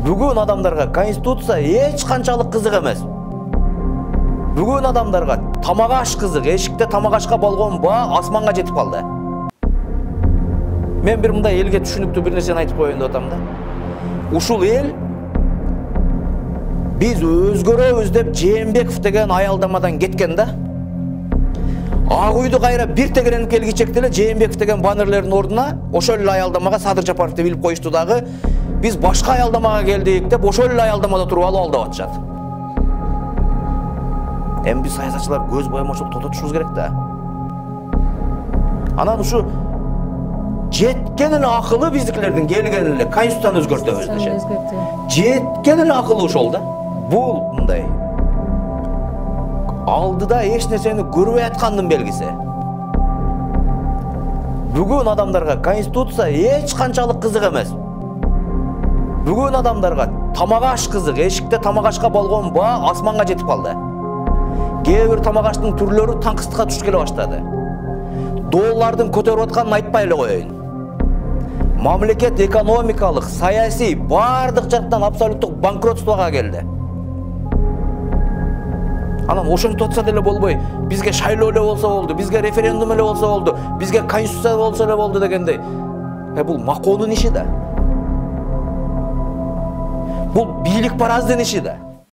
Бүгін адамдарға конституция еч қаншалық қызық емес. Бүгін адамдарға тамағаш қызық, ешікте тамағашқа болған ба асманға жетіп қалды. Мен бір мындай елге түшінікті бір нәрсені айтып қояйын деп атам да. Ушул ел біз өзгөрөбүз деп Жээнбеков деген аялдамадан кеткен да. Ак үйдү кайра бир тегеренип келгичек деле Жээнбеков деген баннерлердин ордуна ошол эле аялдамага Садыр Жапаров деп илип коюшту дагы. Biz başka aялдамага келдик деп ошол эле аялдамада туруп алып алдап атышат. Эми биз саясатчылар көз боямашып тототушубуз керек да. Анан ушу жеткен эле акылы биздикилердин келген эле конституцияны өзгөртөбүз дешет. Жеткен эле акылы ошол да. Бул мындай алдыда эч нерсени көрбөй аткандын белгиси. Бүгүн адамдарга конституция эч канчалык кызык эмес. Бүгін адамдарға тамағаш қызық, ешікте тамағашқа болған ба асманға жетіп қалды. Кейбір тамағаштың түрлері таңқыстыққа түшіп келе баштады. Доллардың көтеріп отқанын айтпай эле коеюн. Мамлекет экономикалық, саяси, бардық жақтан абсолюттық банкротствоға келді. Анан ошентип атса деле болбой, бизге шайлоо эле болсо болду, бизге референдум эле болсо болду, бизге конституция болсо эле болду дегендей. Бул макоонун иши да. Бұл бийлик параздын иши да.